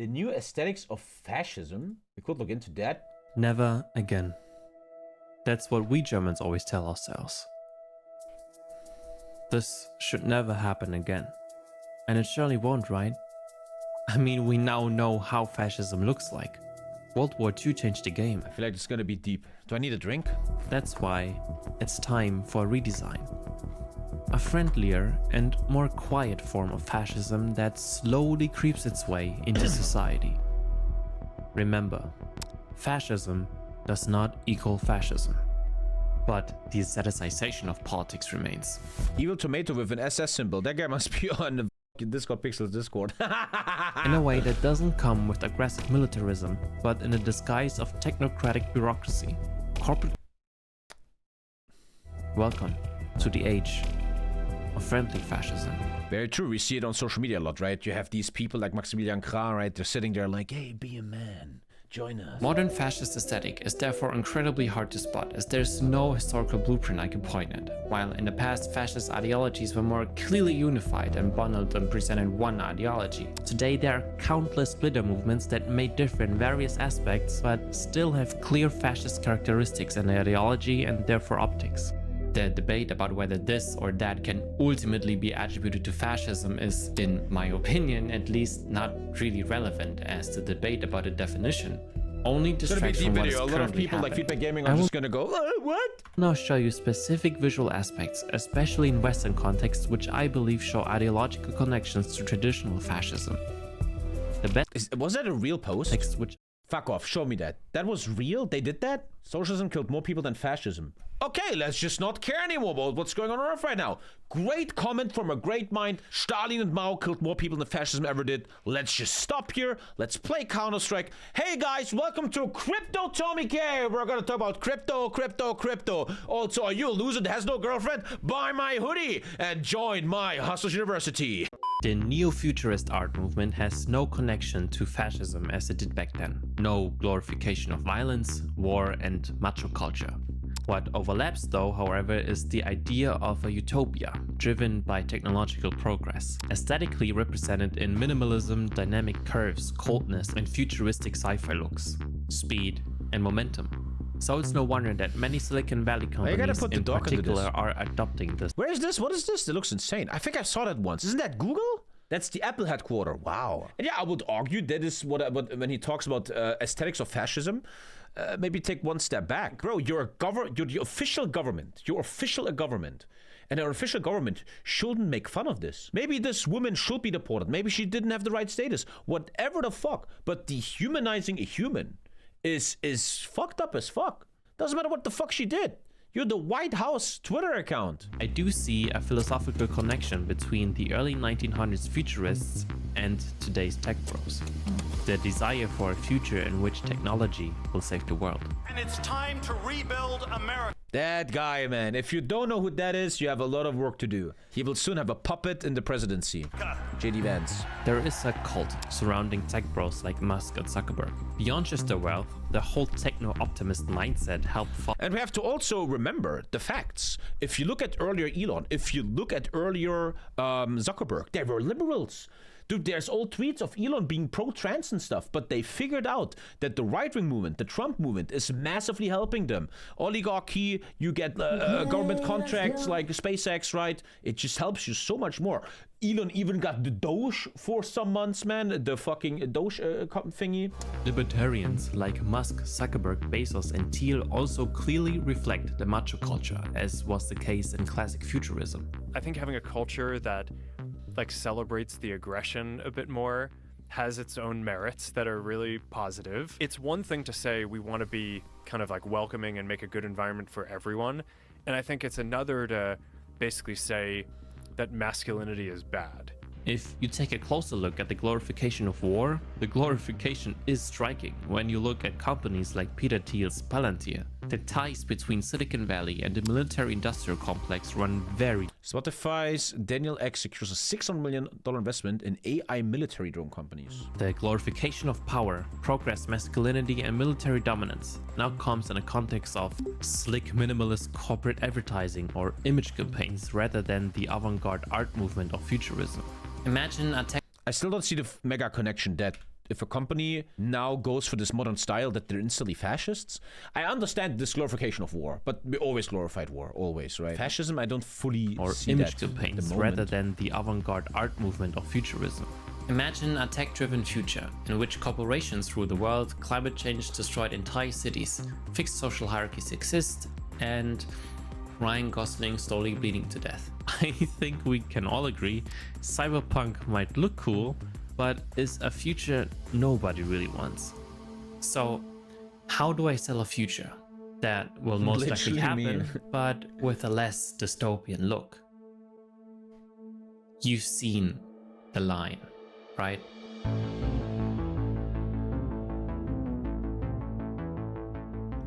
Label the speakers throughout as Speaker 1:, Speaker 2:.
Speaker 1: The new aesthetics of fascism? We could look into that.
Speaker 2: Never again. That's what we Germans always tell ourselves. This should never happen again. And it surely won't, right? I mean, we now know how fascism looks like. World War II changed the game.
Speaker 1: I feel like it's gonna be deep. Do I need a drink?
Speaker 2: That's why it's time for a redesign. A friendlier and more quiet form of fascism that slowly creeps its way into society. Remember, fascism does not equal fascism. But the aestheticization of politics remains.
Speaker 1: Evil tomato with an SS symbol. That guy must be on the Discord Pixels Discord.
Speaker 2: In a way that doesn't come with aggressive militarism, but in a disguise of technocratic bureaucracy. Corporate. Welcome to the age of friendly fascism.
Speaker 1: Very true. We see it on social media a lot, right? You have these people like Maximilian Krah, right? They're sitting there like, hey, be a man. Join us.
Speaker 2: Modern fascist aesthetic is therefore incredibly hard to spot, as there's no historical blueprint I can point at. While in the past, fascist ideologies were more clearly unified and bundled and presented one ideology. Today there are countless splitter movements that may differ in various aspects, but still have clear fascist characteristics in their ideology and therefore optics. The debate about whether this or that can ultimately be attributed to fascism is, in my opinion at least, not really relevant, as the debate about a definition only distracts from what is
Speaker 1: currently happening. A lot of people like Feedback Gaming are just gonna go, what?
Speaker 2: Now show you specific visual aspects, especially in Western contexts, which I believe show ideological connections to traditional fascism. The best
Speaker 1: was that a real post?
Speaker 2: text which
Speaker 1: Fuck off, show me that. That was real? They did that? Socialism killed more people than fascism. Okay, let's just not care anymore about what's going on Earth right now. Great comment from a great mind. Stalin and Mao killed more people than fascism ever did. Let's just stop here. Let's play Counter-Strike. Hey guys, welcome to Crypto TommyKay. We're gonna talk about crypto. Also, are you a loser that has no girlfriend? Buy my hoodie and join my Hustlers University.
Speaker 2: The neo-futurist art movement has no connection to fascism as it did back then. No glorification of violence, war, and macho culture. What overlaps though, however, is the idea of a utopia, driven by technological progress, aesthetically represented in minimalism, dynamic curves, coldness, and futuristic sci-fi looks, speed, and momentum. So it's no wonder that many Silicon Valley companies in particular are adopting this.
Speaker 1: Where is this? What is this? It looks insane. I think I saw that once. Isn't that Google? That's the Apple headquarters. Wow. And yeah, I would argue that is what when he talks about aesthetics of fascism, maybe take one step back. Bro, you're the official government. You're official a government. And our official government shouldn't make fun of this. Maybe this woman should be deported. Maybe she didn't have the right status. Whatever the fuck. But dehumanizing a human is fucked up as fuck. Doesn't matter what the fuck she did. You're the White House Twitter account.
Speaker 2: I do see a philosophical connection between the early 1900s futurists and today's tech bros. The desire for a future in which technology will save the world.
Speaker 3: And it's time to rebuild America.
Speaker 1: That guy, man. If you don't know who that is, you have a lot of work to do. He will soon have a puppet in the presidency. JD Vance.
Speaker 2: There is a cult surrounding tech bros like Musk and Zuckerberg. Beyond just their wealth, the whole techno-optimist mindset helped
Speaker 1: And we have to also remember the facts. If you look at earlier Elon, if you look at earlier Zuckerberg, they were liberals. Dude, there's old tweets of Elon being pro-trans and stuff, but they figured out that the right-wing movement, the Trump movement, is massively helping them. Oligarchy, you get government contracts like SpaceX, right? It just helps you so much more. Elon even got the Doge for some months, man. The fucking Doge thingy.
Speaker 2: Libertarians like Musk, Zuckerberg, Bezos, and Thiel also clearly reflect the macho culture, as was the case in classic futurism.
Speaker 4: I think having a culture that celebrates the aggression a bit more has its own merits that are really positive. It's one thing to say we want to be kind of welcoming and make a good environment for everyone, and I think it's another to basically say that masculinity is bad.
Speaker 2: If you take a closer look at the glorification of war, the glorification is striking when you look at companies like Peter Thiel's Palantir. The ties between Silicon Valley and the military-industrial complex run very.
Speaker 1: Spotify's Daniel Ek secures a $600 million investment in AI military drone companies.
Speaker 2: The glorification of power, progress, masculinity, and military dominance now comes in a context of slick minimalist corporate advertising or image campaigns rather than the avant-garde art movement of futurism. Imagine a tech.
Speaker 1: I still don't see the mega connection that if a company now goes for this modern style that they're instantly fascists. I understand this glorification of war, but we always glorified war, always, right? Fascism, I don't fully
Speaker 2: or
Speaker 1: see
Speaker 2: image
Speaker 1: that at the
Speaker 2: campaigns
Speaker 1: moment.
Speaker 2: rather than the avant-garde art movement of futurism. Imagine a tech-driven future in which corporations rule the world, climate change destroyed entire cities, fixed social hierarchies exist, and Ryan Gosling slowly bleeding to death. I think we can all agree cyberpunk might look cool, but is a future nobody really wants. So how do I sell a future that will most likely happen, but with a less dystopian look? You've seen the line, right?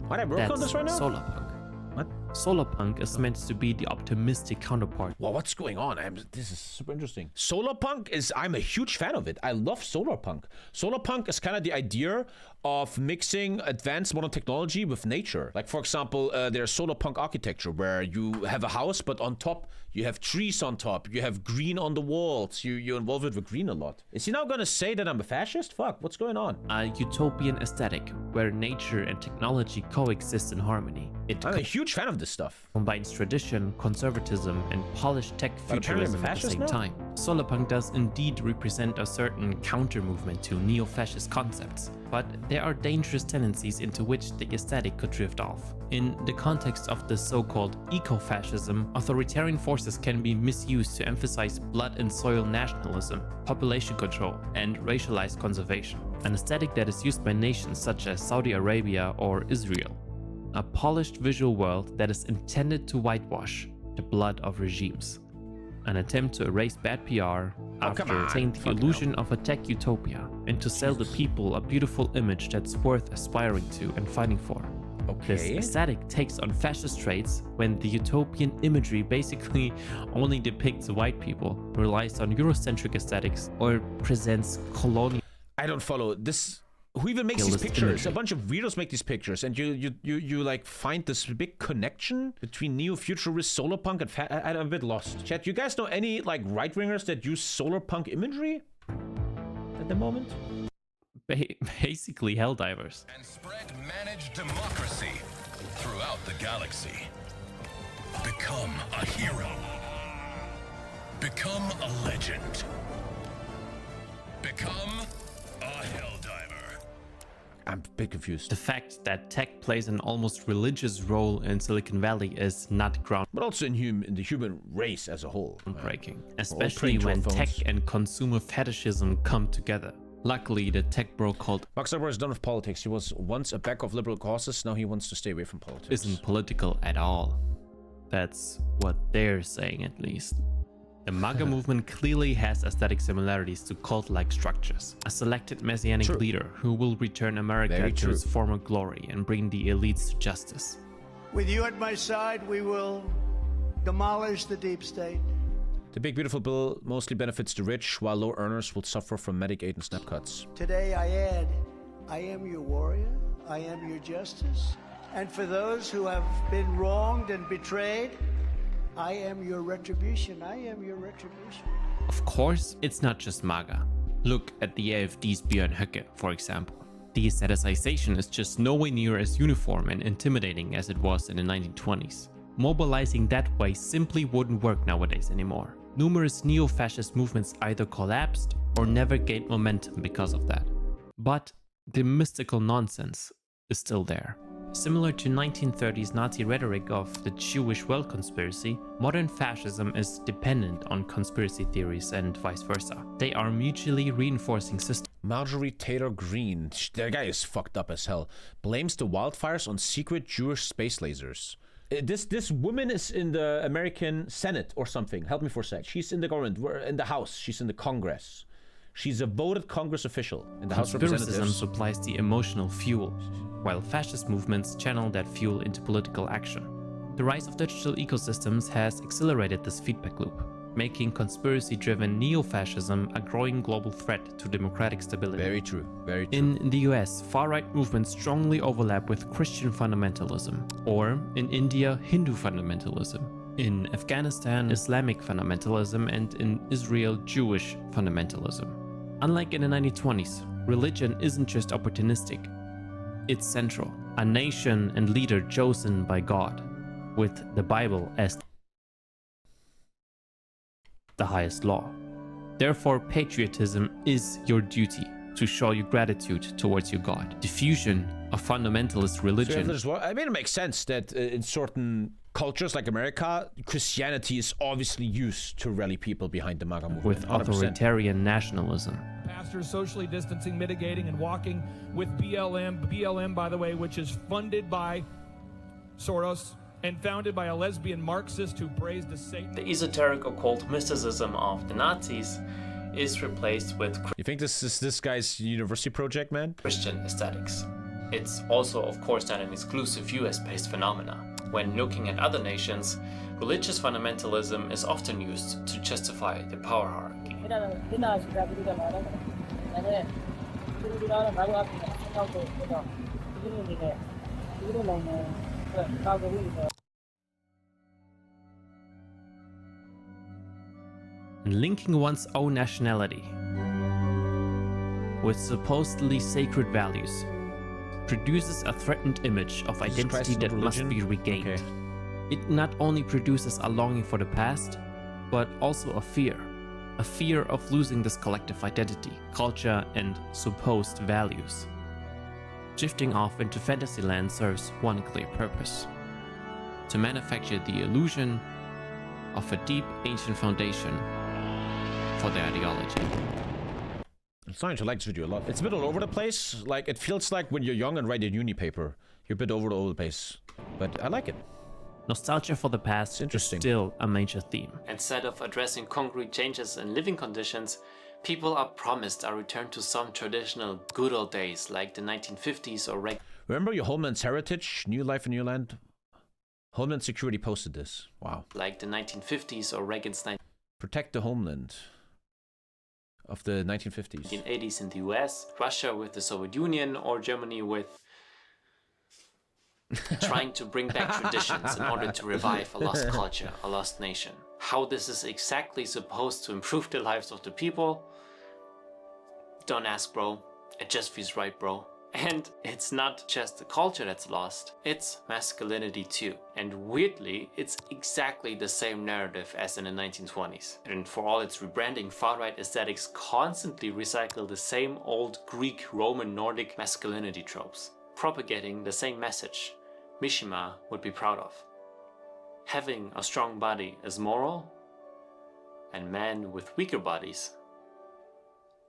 Speaker 1: What, I broke on this right now?
Speaker 2: Solarpunk.
Speaker 1: What?
Speaker 2: Solarpunk is meant to be the optimistic counterpart.
Speaker 1: Well, what's going on? This is super interesting. Solarpunk is, I'm a huge fan of it. I love Solarpunk. Solarpunk is kind of the idea of mixing advanced modern technology with nature. Like, for example, there's Solarpunk architecture where you have a house, but on top you have trees on top. You have green on the walls. You involve it with green a lot. Is he now gonna say that I'm a fascist? Fuck, what's going on?
Speaker 2: A utopian aesthetic where nature and technology coexist in harmony. It
Speaker 1: I'm a huge fan of this stuff.
Speaker 2: combines tradition, conservatism, and polished tech futurism at the same time. Solarpunk does indeed represent a certain counter-movement to neo-fascist concepts, but there are dangerous tendencies into which the aesthetic could drift off. In the context of the so-called eco-fascism, authoritarian forces can be misused to emphasize blood and soil nationalism, population control, and racialized conservation, an aesthetic that is used by nations such as Saudi Arabia or Israel. A polished visual world that is intended to whitewash the blood of regimes. An attempt to erase bad PR after saying the illusion of a tech utopia and to sell the people a beautiful image that's worth aspiring to and fighting for. This aesthetic takes on fascist traits when the utopian imagery basically only depicts white people, relies on Eurocentric aesthetics, or presents colonial...
Speaker 1: I don't follow this. Who even makes these pictures?
Speaker 2: Imagery.
Speaker 1: A bunch of weirdos make these pictures, and you like find this big connection between neo-futurist Solarpunk and I'm a bit lost. Chat, you guys know any like right-wingers that use Solarpunk imagery at the moment?
Speaker 2: Basically helldivers.
Speaker 5: And spread managed democracy throughout the galaxy. Become a hero. Become a legend. Become a helldiver.
Speaker 1: I'm a bit confused.
Speaker 2: The fact that tech plays an almost religious role in Silicon Valley is not
Speaker 1: But also in the human race as a whole.
Speaker 2: groundbreaking, especially when tech and consumer fetishism come together. Luckily, the tech bro cult
Speaker 1: Mark Zuckerberg is done with politics. He was once a back of liberal causes. Now he wants to stay away from politics.
Speaker 2: isn't political at all. That's what they're saying, at least. The MAGA movement clearly has aesthetic similarities to cult-like structures. A selected messianic leader who will return America to its former glory and bring the elites to justice.
Speaker 6: With you at my side, we will demolish the deep state.
Speaker 1: The big beautiful bill mostly benefits the rich, while low earners will suffer from Medicaid and SNAP cuts.
Speaker 6: Today I add, I am your warrior, I am your justice, and for those who have been wronged and betrayed, I am your retribution. I am your retribution.
Speaker 2: Of course, it's not just MAGA. Look at the AfD's Björn Höcke, for example. Desensitization is just nowhere near as uniform and intimidating as it was in the 1920s. Mobilizing that way simply wouldn't work nowadays anymore. Numerous neo-fascist movements either collapsed or never gained momentum because of that. But the mystical nonsense is still there. Similar to 1930s Nazi rhetoric of the Jewish world conspiracy, modern fascism is dependent on conspiracy theories and vice versa. They are mutually reinforcing systems.
Speaker 1: Marjorie Taylor Greene, that guy is fucked up as hell, blames the wildfires on secret Jewish space lasers. This woman is in the American Senate or something. Help me for a sec. She's in the government, in the House, she's in the Congress. She's a voted Congress official in the House of Representatives.
Speaker 2: Supplies the emotional fuel, while fascist movements channel that fuel into political action. The rise of digital ecosystems has accelerated this feedback loop, making conspiracy-driven neo-fascism a growing global threat to democratic stability.
Speaker 1: Very true, very true.
Speaker 2: In the US, far-right movements strongly overlap with Christian fundamentalism, or in India, Hindu fundamentalism. In Afghanistan, Islamic fundamentalism, and in Israel, Jewish fundamentalism. Unlike in the 1920s, religion isn't just opportunistic, it's central. A nation and leader chosen by God, with the Bible as the highest law. Therefore, patriotism is your duty to show your gratitude towards your God. Diffusion of fundamentalist religion.
Speaker 1: I mean, it makes sense that in certain cultures like America, Christianity is obviously used to rally people behind the MAGA movement.
Speaker 2: With
Speaker 1: 100%.
Speaker 2: authoritarian nationalism.
Speaker 7: Pastors socially distancing, mitigating, and walking with BLM, by the way, which is funded by Soros and founded by a lesbian Marxist who praised as Satan.
Speaker 2: The esoteric occult mysticism of the Nazis is replaced with
Speaker 1: You think this is this guy's university project, man?
Speaker 2: Christian aesthetics. It's also, of course, not an exclusive US-based phenomena. When looking at other nations, religious fundamentalism is often used to justify the power hierarchy. And linking one's own nationality with supposedly sacred values produces a threatened image of identity that must be regained.
Speaker 1: Okay.
Speaker 2: It not only produces a longing for the past, but also a fear of losing this collective identity, culture, and supposed values. Shifting off into Fantasyland serves one clear purpose: to manufacture the illusion of a deep ancient foundation for their ideology.
Speaker 1: I'm starting to like this video a lot. It's a bit all over the place. Like, it feels like when you're young and write a uni paper, you're a bit all over the place. But I like it.
Speaker 2: Nostalgia for the past is
Speaker 1: interesting.
Speaker 2: still a major theme. Instead of addressing concrete changes in living conditions, people are promised a return to some traditional good old days like the 1950s or
Speaker 1: Remember your homeland's heritage? New life in your land? Homeland Security posted this. Wow.
Speaker 2: like the 1950s or Reagan's
Speaker 1: Protect the homeland of the 1950s.
Speaker 2: 1980s in the US, Russia with the Soviet Union, or Germany with trying to bring back traditions in order to revive a lost culture, a lost nation. How this is exactly supposed to improve the lives of the people? Don't ask, bro. It just feels right, bro. And it's not just the culture that's lost, it's masculinity too. And weirdly, it's exactly the same narrative as in the 1920s. And for all its rebranding, far-right aesthetics constantly recycle the same old Greek, Roman, Nordic masculinity tropes, propagating the same message Mishima would be proud of. Having a strong body is moral, and men with weaker bodies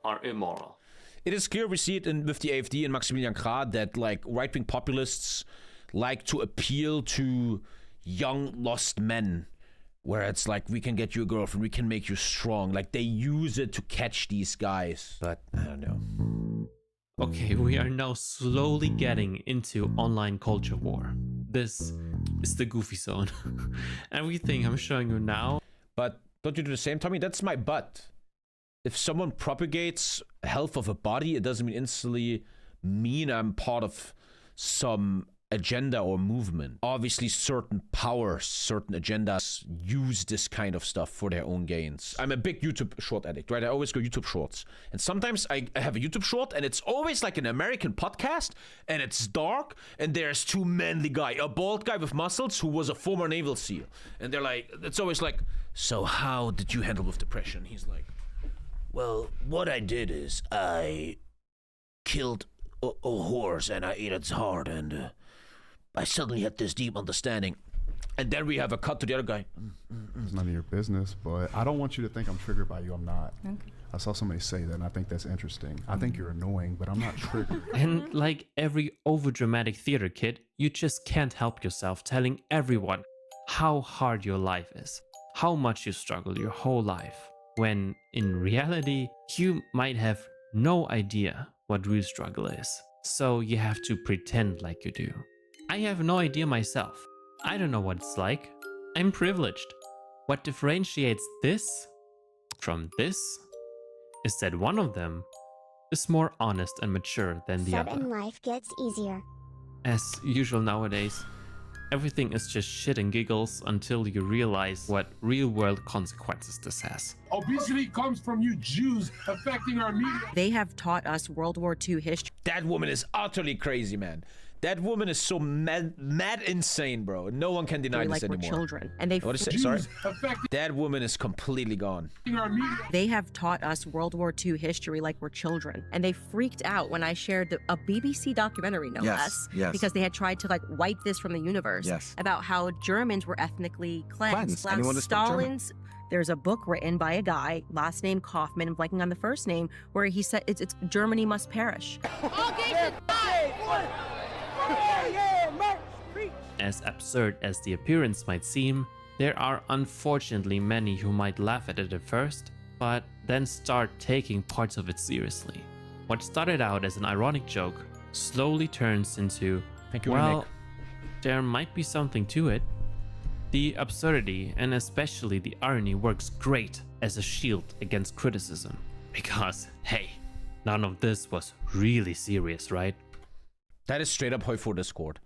Speaker 2: are immoral.
Speaker 1: It is clear, we see it with the AfD and Maximilian Krah, that like right-wing populists like to appeal to young lost men, where it's like, we can get you a girlfriend, we can make you strong. Like, they use it to catch these guys. But I don't know.
Speaker 2: Okay, we are now slowly getting into online culture war. This is the goofy zone. Everything I'm showing you now.
Speaker 1: But don't you do the same, Tommy? That's my butt. If someone propagates health of a body, it doesn't instantly mean I'm part of some agenda or movement. Obviously, certain powers, certain agendas use this kind of stuff for their own gains. I'm a big YouTube short addict, right? I always go YouTube shorts. And sometimes I have a YouTube short and it's always like an American podcast and it's dark and there's two manly guys, a bald guy with muscles who was a former Naval SEAL. And they're like, it's always like, so how did you handle with depression? He's like, well, what I did is I killed a horse and I ate its heart and I suddenly had this deep understanding. And then we have a cut to the other guy.
Speaker 8: It's none of your business, but I don't want you to think I'm triggered by you. I'm not. Okay. I saw somebody say that and I think that's interesting. I think you're annoying, but I'm not triggered.
Speaker 2: And like every overdramatic theater kid, you just can't help yourself telling everyone how hard your life is, how much you struggle your whole life, when in reality, you might have no idea what real struggle is. So you have to pretend like you do. I have no idea myself. I don't know what it's like. I'm privileged. What differentiates this from this is that one of them is more honest and mature than the other.
Speaker 9: Sudden life gets easier.
Speaker 2: As usual nowadays, Everything is just shit and giggles until you realize what real-world consequences this has.
Speaker 9: Obesity comes from you Jews affecting our media.
Speaker 10: They have taught us World War II history.
Speaker 1: That woman is utterly crazy, man. That woman is so mad insane, bro. No one can deny
Speaker 10: like
Speaker 1: this
Speaker 10: we're
Speaker 1: anymore.
Speaker 10: children, and they
Speaker 1: What is it? Sorry? That woman is completely gone.
Speaker 10: They have taught us World War II history like we're children, and they freaked out when I shared a BBC documentary, no less, because they had tried to like wipe this from the universe about how Germans were ethnically cleansed. Stalin's. There's a book written by a guy, last name Kaufman, and blanking on the first name, where he said it's Germany must perish.
Speaker 2: As absurd as the appearance might seem, there are unfortunately many who might laugh at it at first, but then start taking parts of it seriously. What started out as an ironic joke slowly turns into, well, there might be something to it. The absurdity and especially the irony works great as a shield against criticism. Because, hey, none of this was really serious, right?
Speaker 1: That is straight up HOI4 Discord.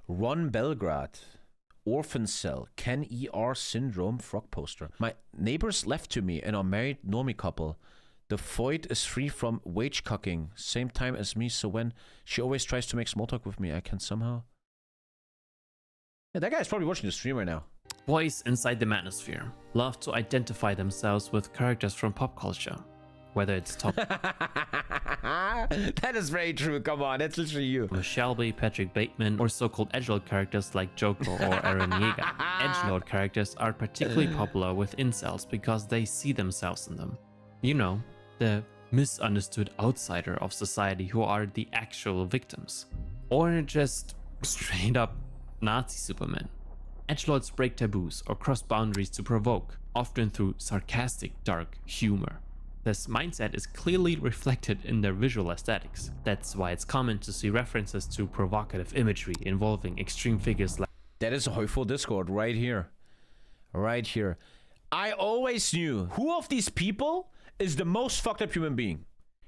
Speaker 1: Ron Belgrade, Orphan Cell, Ken ER Syndrome, Frog Poster. My neighbors left to me and are married normie couple. The void is free from wage cucking, same time as me, so when she always tries to make small talk with me, I can somehow... Yeah, that guy's probably watching the stream right now.
Speaker 2: Boys inside the Manosphere love to identify themselves with characters from pop culture. Whether it's
Speaker 1: That is very true, come on, that's literally you.
Speaker 2: Shelby, Patrick Bateman, or so-called edgelord characters like Joker or Aaron Yeager. Edgelord characters are particularly popular with incels because they see themselves in them. You know, the misunderstood outsider of society who are the actual victims. Or just straight up Nazi Superman. Edgelords break taboos or cross boundaries to provoke, often through sarcastic, dark humor. This mindset is clearly reflected in their visual aesthetics. That's why it's common to see references to provocative imagery involving extreme figures like...
Speaker 1: That is a HOI4 Discord right here. Right here. I always knew who of these people is the most fucked up human being.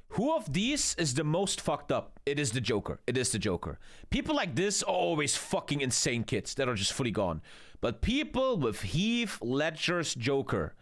Speaker 1: Who of these is the most fucked up? It is the Joker. It is the Joker. People like this are always fucking insane kids that are just fully gone. But people with Heath Ledger's Joker,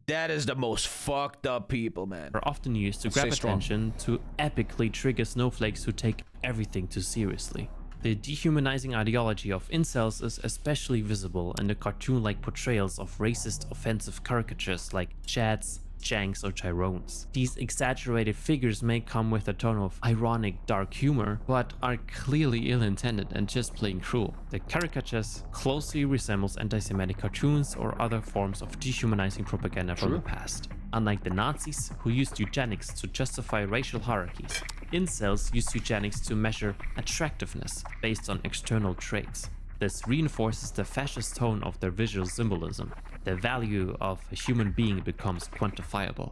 Speaker 1: that is the most fucked up people, man.
Speaker 2: Are often used to grab attention to epically trigger snowflakes who take everything too seriously. The dehumanizing ideology of incels is especially visible in the cartoon-like portrayals of racist, offensive caricatures like Chads, Janks, or Chirones. These exaggerated figures may come with a tone of ironic, dark humor, but are clearly ill-intended and just plain cruel. The caricatures closely resembles anti-Semitic cartoons or other forms of dehumanizing propaganda from the past. Unlike the Nazis, who used eugenics to justify racial hierarchies, incels used eugenics to measure attractiveness based on external traits. This reinforces the fascist tone of their visual symbolism. The value of a human being becomes quantifiable.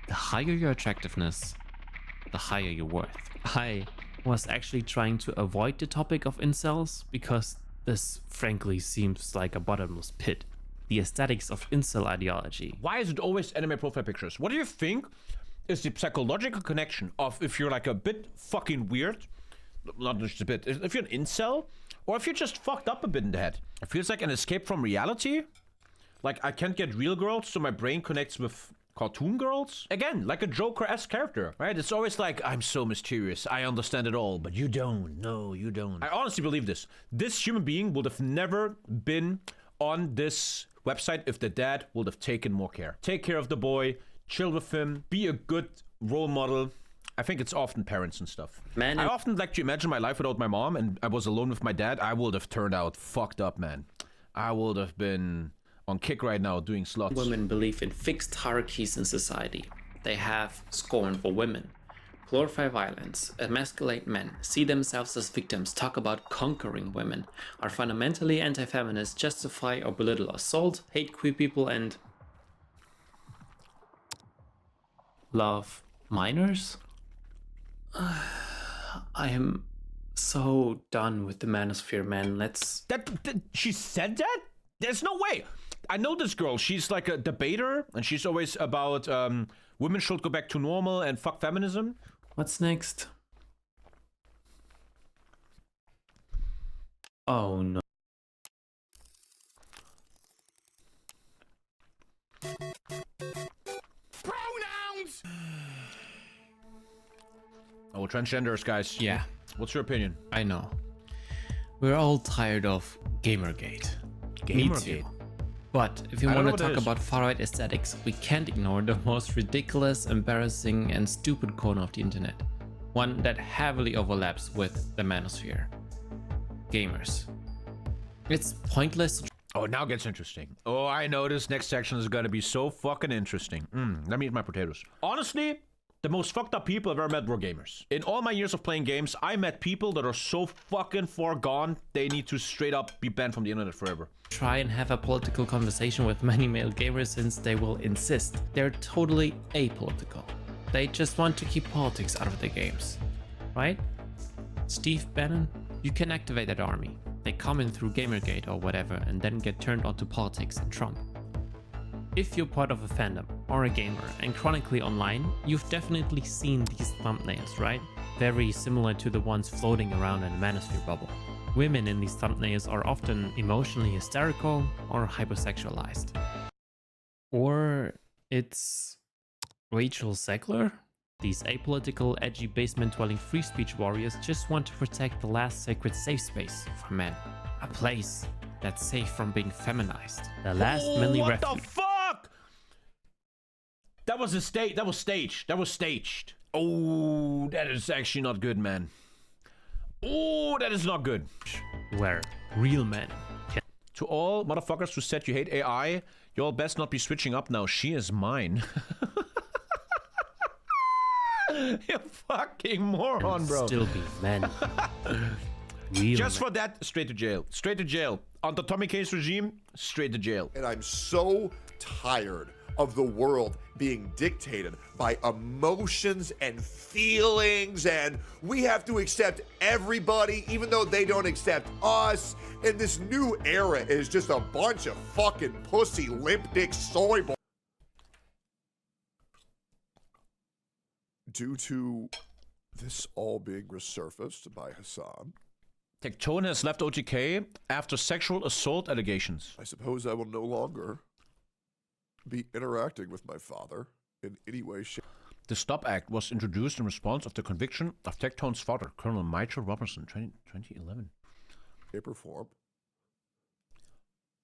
Speaker 2: The higher your attractiveness, the higher your worth. I was actually trying to avoid the topic of incels because this frankly seems like a bottomless pit. The aesthetics of incel ideology.
Speaker 1: Why is it always anime profile pictures? What do you think is the psychological connection of if you're like a bit fucking weird, not just a bit, if you're an incel, or if you're just fucked up a bit in the head? It feels like an escape from reality. Like, I can't get real girls, so my brain connects with cartoon girls. Again, like a Joker-esque character, right? It's always like, I'm so mysterious, I understand it all, but you don't. No, you don't. I honestly believe this. This human being would have never been on this website if the dad would have taken more care. Take care of the boy, chill with him, be a good role model. I think it's often parents and stuff. Man, I often like to imagine my life without my mom and I was alone with my dad. I would have turned out fucked up, man. I would have been on kick right now doing slots.
Speaker 2: Women believe in fixed hierarchies in society. They have scorn for women, glorify violence, emasculate men, see themselves as victims, talk about conquering women, are fundamentally anti-feminist, justify or belittle assault, hate queer people, and love minors? I am so done with the Manosphere, man. Let's...
Speaker 1: She said that? There's no way. I know this girl. She's like a debater, and she's always about women should go back to normal and fuck feminism.
Speaker 2: What's next? Oh no.
Speaker 1: transgenders, guys.
Speaker 2: Yeah.
Speaker 1: What's your opinion?
Speaker 2: I know. We're all tired of Gamergate. Me too. But if you want to talk about far-right aesthetics, we can't ignore the most ridiculous, embarrassing, and stupid corner of the internet. One that heavily overlaps with the Manosphere. Gamers. It's pointless to...
Speaker 1: Oh, now it gets interesting. Oh, I know this next section is gonna be so fucking interesting. Let me eat my potatoes. Honestly, the most fucked up people I've ever met were gamers. In all my years of playing games, I met people that are so fucking far gone, they need to straight up be banned from the internet forever.
Speaker 2: Try and have a political conversation with many male gamers since they will insist they're totally apolitical. They just want to keep politics out of the games, right? Steve Bannon, you can activate that army. They come in through Gamergate or whatever and then get turned onto politics and Trump. If you're part of a fandom or a gamer and chronically online, you've definitely seen these thumbnails, right? Very similar to the ones floating around in the Manosphere bubble. Women in these thumbnails are often emotionally hysterical or hypersexualized. Or it's Rachel Zegler? These apolitical, edgy, basement-dwelling free speech warriors just want to protect the last sacred safe space for men. A place that's safe from being feminized. The last manly refuge.
Speaker 1: What the fuck? That was a stage. That was staged. That was staged. Oh, that is actually not good, man. Oh, that is not good.
Speaker 2: Where real men can...
Speaker 1: To all motherfuckers who said you hate AI, y'all best not be switching up now. She is mine. You fucking moron, bro.
Speaker 2: Still be men. Real
Speaker 1: Just
Speaker 2: men.
Speaker 1: for that, straight to jail. Straight to jail. Under TommyKay's regime, straight to jail.
Speaker 11: And I'm so tired of the world being dictated by emotions and feelings, and we have to accept everybody even though they don't accept us. And this new era is just a bunch of fucking pussy limp dick soy boys. Due to this all being resurfaced by Hassan,
Speaker 1: Tectone has left OTK after sexual assault allegations.
Speaker 11: I suppose I will no longer be interacting with my father in any way, shape.
Speaker 1: The Stop Act was introduced in response of the conviction of Tectone's father, Colonel Michael Robertson, 2011.
Speaker 11: Shape or form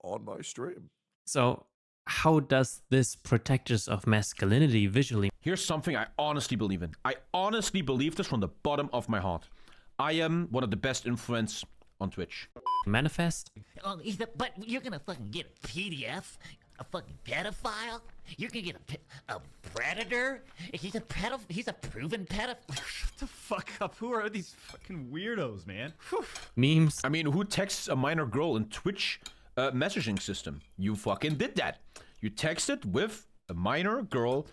Speaker 11: on my stream.
Speaker 2: So, how does this protect us of masculinity visually?
Speaker 1: Here's something I honestly believe in. I honestly believe this from the bottom of my heart. I am one of the best influencers on Twitch.
Speaker 2: Manifest?
Speaker 12: Oh, but you're gonna fucking get a PDF? A fucking pedophile? You're gonna get a predator? He's a proven pedophile.
Speaker 13: Shut the fuck up. Who are these fucking weirdos, man? Whew.
Speaker 2: Memes?
Speaker 1: I mean, who texts a minor girl in Twitch messaging system? You fucking did that. You texted with a minor girl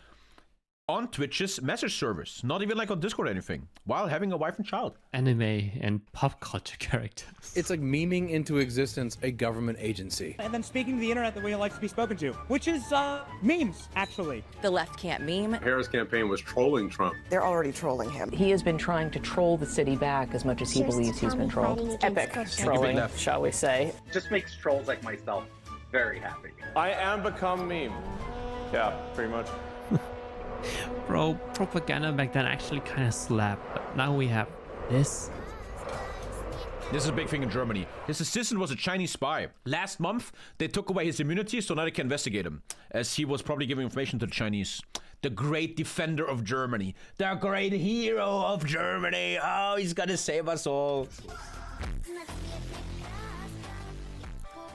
Speaker 1: on Twitch's message service, not even like on Discord or anything, while having a wife and child.
Speaker 2: Anime and pop culture characters.
Speaker 14: It's like memeing into existence a government agency.
Speaker 15: And then speaking to the internet the way it likes to be spoken to, which is memes, actually.
Speaker 16: The left can't meme.
Speaker 17: Harris' campaign was trolling Trump.
Speaker 16: They're already trolling him.
Speaker 18: He has been trying to troll the city back as much as he believes he's been trolled.
Speaker 16: Epic trolling, shall we say.
Speaker 19: Just makes trolls like myself very happy.
Speaker 17: I am become meme. Yeah, pretty much.
Speaker 2: Bro, propaganda back then actually kind of slapped, but now we have this.
Speaker 1: This is a big thing in Germany. His assistant was a Chinese spy. Last month, they took away his immunity, so now they can investigate him, as he was probably giving information to the Chinese. The great defender of Germany. The great hero of Germany. Oh, he's gonna save us all.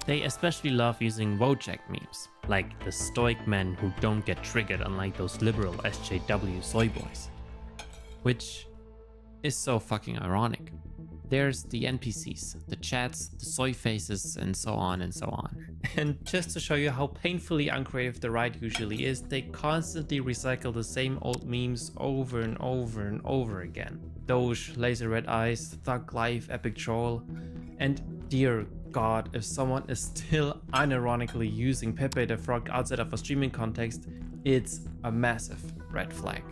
Speaker 2: They especially love using Wojak memes, like the stoic men who don't get triggered unlike those liberal SJW soy boys. Which is so fucking ironic. There's the NPCs, the chats, the soy faces, and so on and so on. And just to show you how painfully uncreative the right usually is, they constantly recycle the same old memes over and over and over again. Doge, laser red eyes, thug life, epic troll, and dear God, if someone is still unironically using Pepe the Frog outside of a streaming context, it's a massive red flag.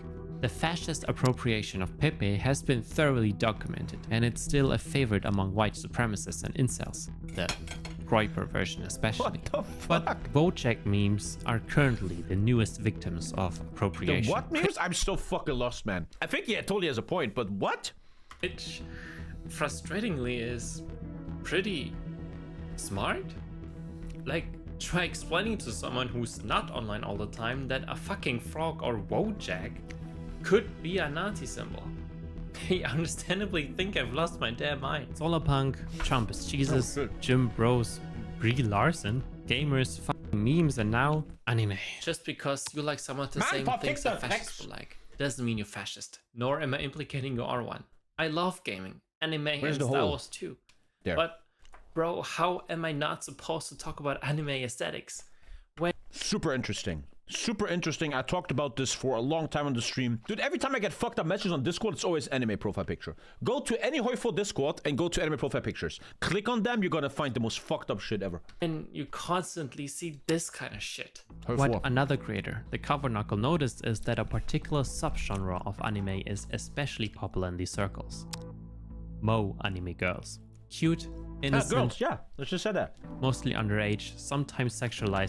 Speaker 2: The fascist appropriation of Pepe has been thoroughly documented, and it's still a favorite among white supremacists and incels. The Groiper version especially.
Speaker 1: What the fuck?
Speaker 2: But Wojak memes are currently the newest victims of appropriation.
Speaker 1: The what memes? I'm so fucking lost, man. I think yeah, totally has a point, but what?
Speaker 2: Which, frustratingly, is pretty smart. Like, try explaining to someone who's not online all the time that a fucking frog or Wojak could be a Nazi symbol. They understandably think I've lost my damn mind. Solarpunk, Trump is Jesus, Jim Bros, Brie Larson, gamers, fucking memes, and now anime. Just because you like some of the same things that fascists will like doesn't mean you're fascist. Nor am I implicating you are one. I love gaming, anime, and Star Wars too.
Speaker 1: There.
Speaker 2: But bro, how am I not supposed to talk about anime aesthetics? When
Speaker 1: super interesting. Super interesting. I talked about this for a long time on the stream. Dude, every time I get fucked up messages on Discord, it's always anime profile picture. Go to any HOI4 Discord and go to anime profile pictures. Click on them, you're gonna find the most fucked up shit ever.
Speaker 2: And you constantly see this kind of shit.
Speaker 1: HOI4.
Speaker 2: What another creator, the Cover Knuckle, noticed is that a particular subgenre of anime is especially popular in these circles. Mo anime girls. Cute, innocent.
Speaker 1: Girls, yeah. Let's just say that.
Speaker 2: Mostly underage, sometimes sexualized.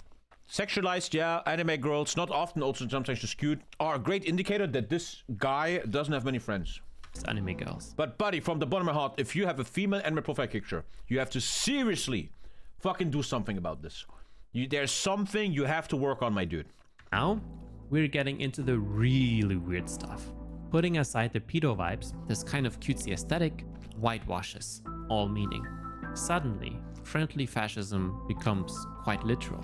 Speaker 1: Sexualized, yeah. Anime girls, not often, also sometimes just cute, are a great indicator that this guy doesn't have many friends.
Speaker 2: It's anime girls.
Speaker 1: But buddy, from the bottom of my heart, if you have a female anime profile picture, you have to seriously fucking do something about this. There's something you have to work on, my dude.
Speaker 2: Now, we're getting into the really weird stuff. Putting aside the pedo vibes, this kind of cutesy aesthetic whitewashes all meaning. Suddenly, friendly fascism becomes quite literal.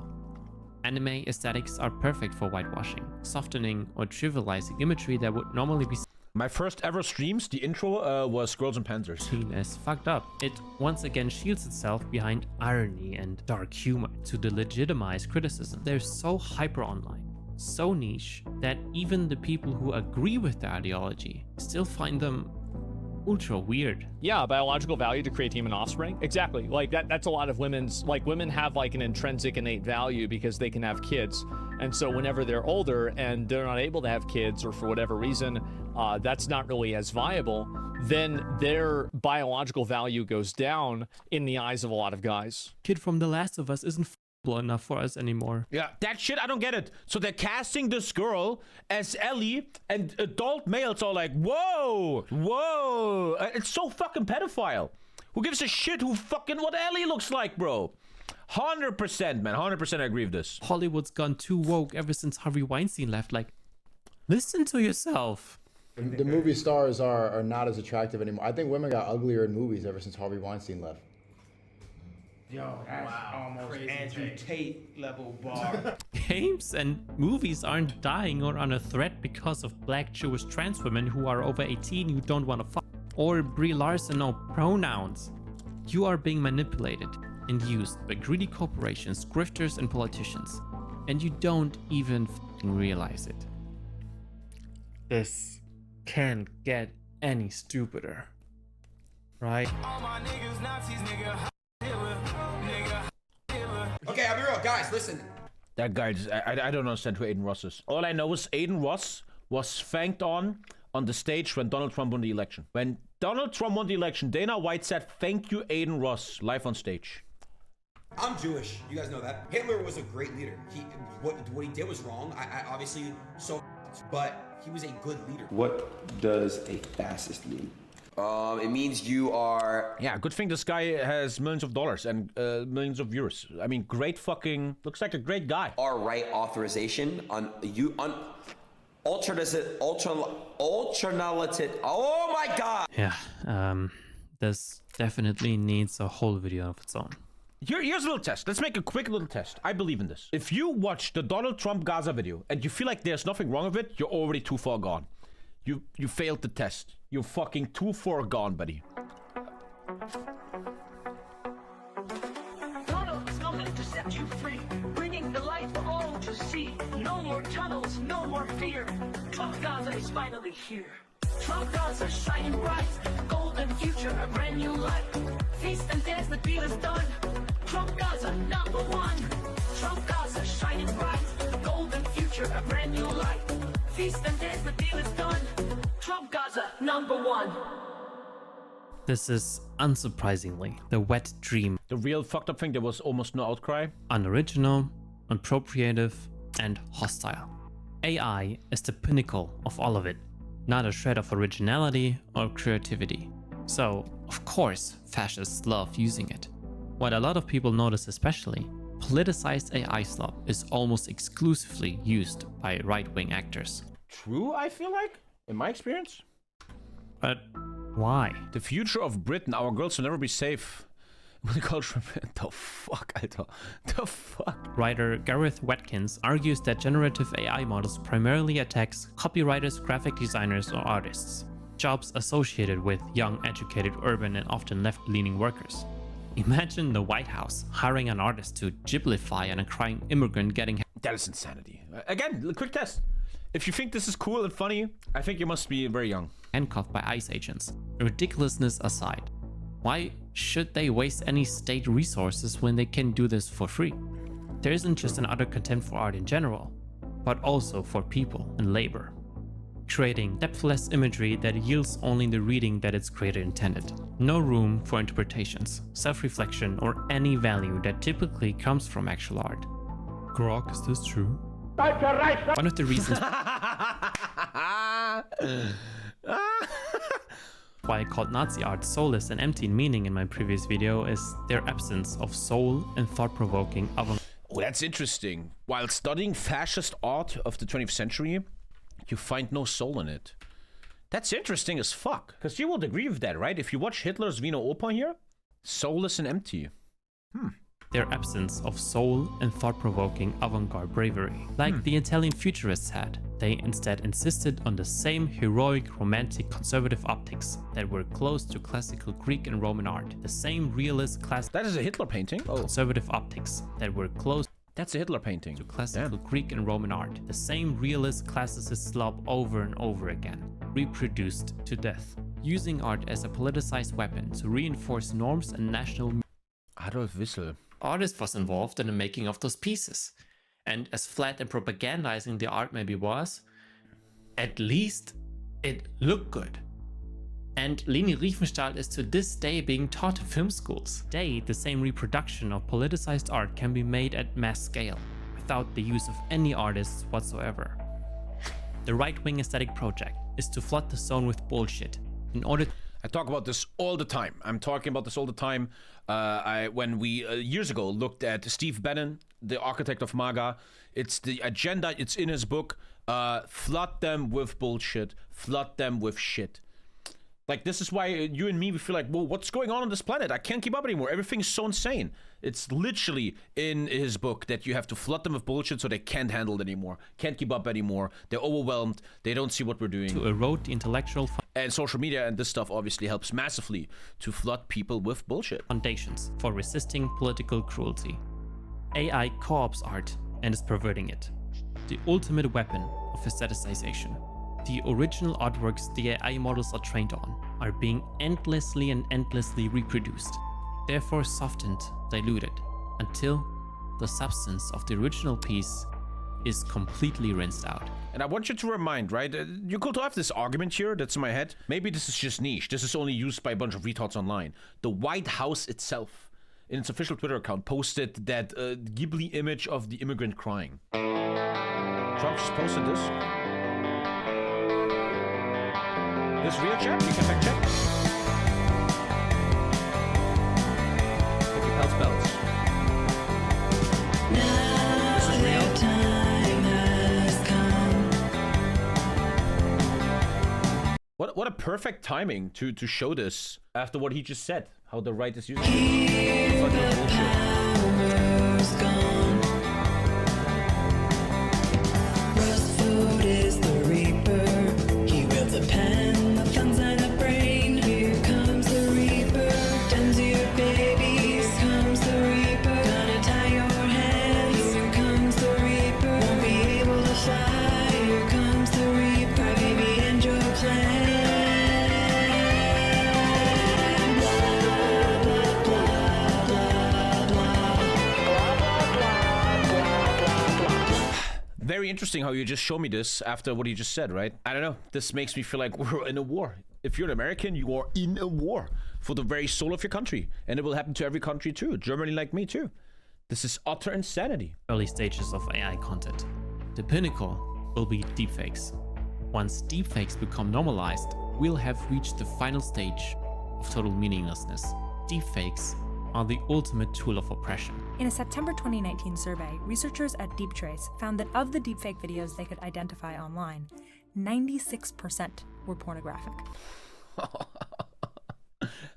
Speaker 2: Anime aesthetics are perfect for whitewashing, softening or trivializing imagery that would normally be
Speaker 1: my first ever streams, the intro was Girls and Panzers.
Speaker 2: Seen as fucked up. It once again shields itself behind irony and dark humor to delegitimize criticism. They're so hyper online, so niche, that even the people who agree with the ideology still find them ultra weird.
Speaker 20: Yeah, biological value to create human offspring. Exactly. Like that's a lot of women's, like women have like an intrinsic innate value because they can have kids. And so whenever they're older and they're not able to have kids or for whatever reason, that's not really as viable, then their biological value goes down in the eyes of a lot of guys.
Speaker 2: Kid from The Last of Us isn't enough for us anymore.
Speaker 1: Yeah, that shit, I don't get it. So they're casting this girl as Ellie, and adult males are like, whoa, whoa. It's so fucking pedophile. Who gives a shit who fucking what Ellie looks like, bro? 100%, man. 100% I agree with this.
Speaker 2: Hollywood's gone too woke ever since Harvey Weinstein left. Like, listen to yourself.
Speaker 21: The movie stars are not as attractive anymore. I think women got uglier in movies ever since Harvey Weinstein left.
Speaker 22: Yo, that's almost Andrew Tate level bar.
Speaker 2: Games and movies aren't dying or under threat because of black Jewish trans women who are over 18 who don't want to fuck. Or Brie Larson or pronouns. You are being manipulated and used by greedy corporations, grifters, and politicians. And you don't even fucking realize it. This can't get any stupider. Right?
Speaker 23: All my niggas, Nazis, nigga.
Speaker 24: Okay, I'll be real, guys, listen.
Speaker 1: That guy, I don't understand who Aiden Ross is. All I know is Aiden Ross was thanked on the stage when Donald Trump won the election. When Donald Trump won the election, Dana White said, "Thank you, Aiden Ross," live on stage.
Speaker 24: I'm Jewish, you guys know that. Hitler was a great leader. What he did was wrong, I obviously, so, but he was a good leader.
Speaker 25: What does a fascist mean?
Speaker 24: It means you are...
Speaker 1: Yeah, good thing this guy has millions of dollars and millions of viewers. I mean, great fucking... Looks like a great guy.
Speaker 24: Our right authorization on ultranalytic... Oh my god!
Speaker 2: Yeah, this definitely needs a whole video of its own.
Speaker 1: Here's a little test. Let's make a quick little test. I believe in this. If you watch the Donald Trump Gaza video and you feel like there's nothing wrong with it, you're already too far gone. You failed the test. You're fucking too far gone, buddy.
Speaker 23: Donald is coming to set you free, bringing the light for all to see. No more tunnels, no more fear. Trump Gaza is finally here. Trump Gaza shining bright, golden future, a brand new life. Feast and dance, the deal is done. Trump Gaza #1. Trump Gaza shining bright, golden future, a brand new life. Feast and dance, the deal is done. Trump Gaza #1.
Speaker 2: This is, unsurprisingly, the wet dream.
Speaker 1: The real fucked up thing, there was almost no outcry.
Speaker 2: Unoriginal, unappropriative, and hostile. AI is the pinnacle of all of it, not a shred of originality or creativity. So, of course, fascists love using it. What a lot of people notice especially, politicized AI slop is almost exclusively used by right-wing actors.
Speaker 1: True, I feel like, in my experience.
Speaker 2: But why?
Speaker 1: The future of Britain, our girls will never be safe. The culture, the fuck, Alter. The fuck.
Speaker 2: Writer Gareth Watkins argues that generative AI models primarily attacks copywriters, graphic designers, or artists, jobs associated with young, educated, urban, and often left-leaning workers. Imagine the White House hiring an artist to giblify an crying immigrant getting...
Speaker 1: That is insanity. Again, a quick test. If you think this is cool and funny, I think you must be very young.
Speaker 2: Handcuffed by ICE agents. Ridiculousness aside, why should they waste any state resources when they can do this for free? There isn't just an utter contempt for art in general, but also for people and labor. Creating depthless imagery that yields only the reading that its creator intended. No room for interpretations, self-reflection, or any value that typically comes from actual art. Grok, is this true? One of the reasons why I called Nazi art soulless and empty in meaning in my previous video is their absence of soul and thought-provoking avant.
Speaker 1: Oh, that's interesting. While studying fascist art of the 20th century, you find no soul in it. That's interesting as fuck. Because you would agree with that, right? If you watch Hitler's Wiener Oper here, soulless and empty.
Speaker 2: Their absence of soul and thought-provoking avant-garde bravery. Like the Italian futurists had, they instead insisted on the same heroic, romantic, conservative optics that were close to classical Greek and Roman art. The same realist class...
Speaker 1: That is a Hitler painting? Oh.
Speaker 2: Conservative optics that were close...
Speaker 1: That's a Hitler painting.
Speaker 2: To classical Greek and Roman art. The same realist classicist slop over and over again, reproduced to death. Using art as a politicized weapon to reinforce norms and national...
Speaker 1: Adolf Wissel.
Speaker 2: Artist was involved in the making of those pieces. And as flat and propagandizing the art maybe was, at least it looked good. And Leni Riefenstahl is to this day being taught in film schools. Today, the same reproduction of politicized art can be made at mass scale, without the use of any artists whatsoever. The right-wing aesthetic project is to flood the zone with bullshit in order...
Speaker 1: I talk about this all the time. I'm talking about this all the time. When we, years ago, looked at Steve Bannon, the architect of MAGA, it's the agenda, it's in his book, flood them with bullshit, flood them with shit. Like, this is why you and me, we feel like, well, what's going on this planet? I can't keep up anymore. Everything's so insane. It's literally in his book that you have to flood them with bullshit so they can't handle it anymore. Can't keep up anymore. They're overwhelmed. They don't see what we're doing.
Speaker 2: To erode the intellectual...
Speaker 1: And social media and this stuff obviously helps massively to flood people with bullshit.
Speaker 2: Foundations for resisting political cruelty. AI co-ops art and is perverting it. The ultimate weapon of aestheticization. The original artworks the AI models are trained on are being endlessly and endlessly reproduced, therefore softened, diluted, until the substance of the original piece is completely rinsed out.
Speaker 1: And I want you to remind, right, you could have this argument here that's in my head. Maybe this is just niche. This is only used by a bunch of retards online. The White House itself, in its official Twitter account, posted that Ghibli image of the immigrant crying. Trump just posted this. This real chat? You can fact check. Thank you, Pels Bells. This is real. What a perfect timing to show this after what he just said. How the right is using it.
Speaker 3: Food is the reaper. He wields a pen, the thumbs and the brain. Here comes the reaper. Done to your babies. Comes the reaper. Gonna tie your hands. Here comes the reaper. Won't be able to fly. Here comes the reaper. Cry baby and your plan.
Speaker 1: Very interesting how you just show me this after what you just said, right? I don't know. This makes me feel like we're in a war. If you're an American, you are in a war. for the very soul of your country. And it will happen to every country too. Germany like me too. This is utter insanity.
Speaker 2: Early stages of AI content. The pinnacle will be deepfakes. Once deepfakes become normalized, we'll have reached the final stage of total meaninglessness. Deepfakes are the ultimate tool of oppression.
Speaker 4: In a September 2019 survey, researchers at DeepTrace found that of the deepfake videos they could identify online, 96% were pornographic.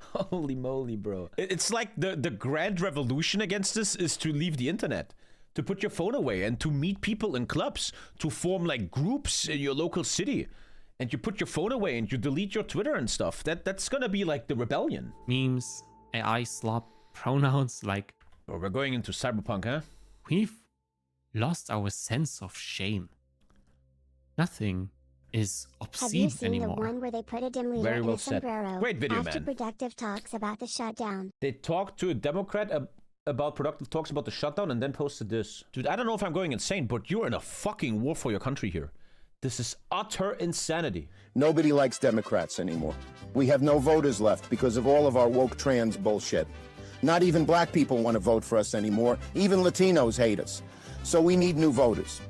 Speaker 1: Holy moly, bro. It's like the grand revolution against this is to leave the internet, to put your phone away and to meet people in clubs, to form like groups in your local city. And you put your phone away and you delete your Twitter and stuff. That's gonna be like the rebellion.
Speaker 2: Memes, AI slop, pronouns, like...
Speaker 1: Bro, we're going into cyberpunk, huh?
Speaker 2: We've lost our sense of shame. Nothing is obscene anymore.
Speaker 5: Have you seen the one where they put a dim leader
Speaker 1: Very well
Speaker 5: in a
Speaker 1: said.
Speaker 5: sombrero
Speaker 1: Great video,
Speaker 5: after
Speaker 1: man.
Speaker 5: productive talks about the shutdown?
Speaker 1: They talked to a Democrat about productive talks about the shutdown and then posted this. Dude, I don't know if I'm going insane, but you're in a fucking war for your country here. This is utter insanity.
Speaker 6: Nobody likes Democrats anymore. We have no voters left because of all of our woke trans bullshit. Not even black people want to vote for us anymore. Even Latinos hate us. So we need new voters.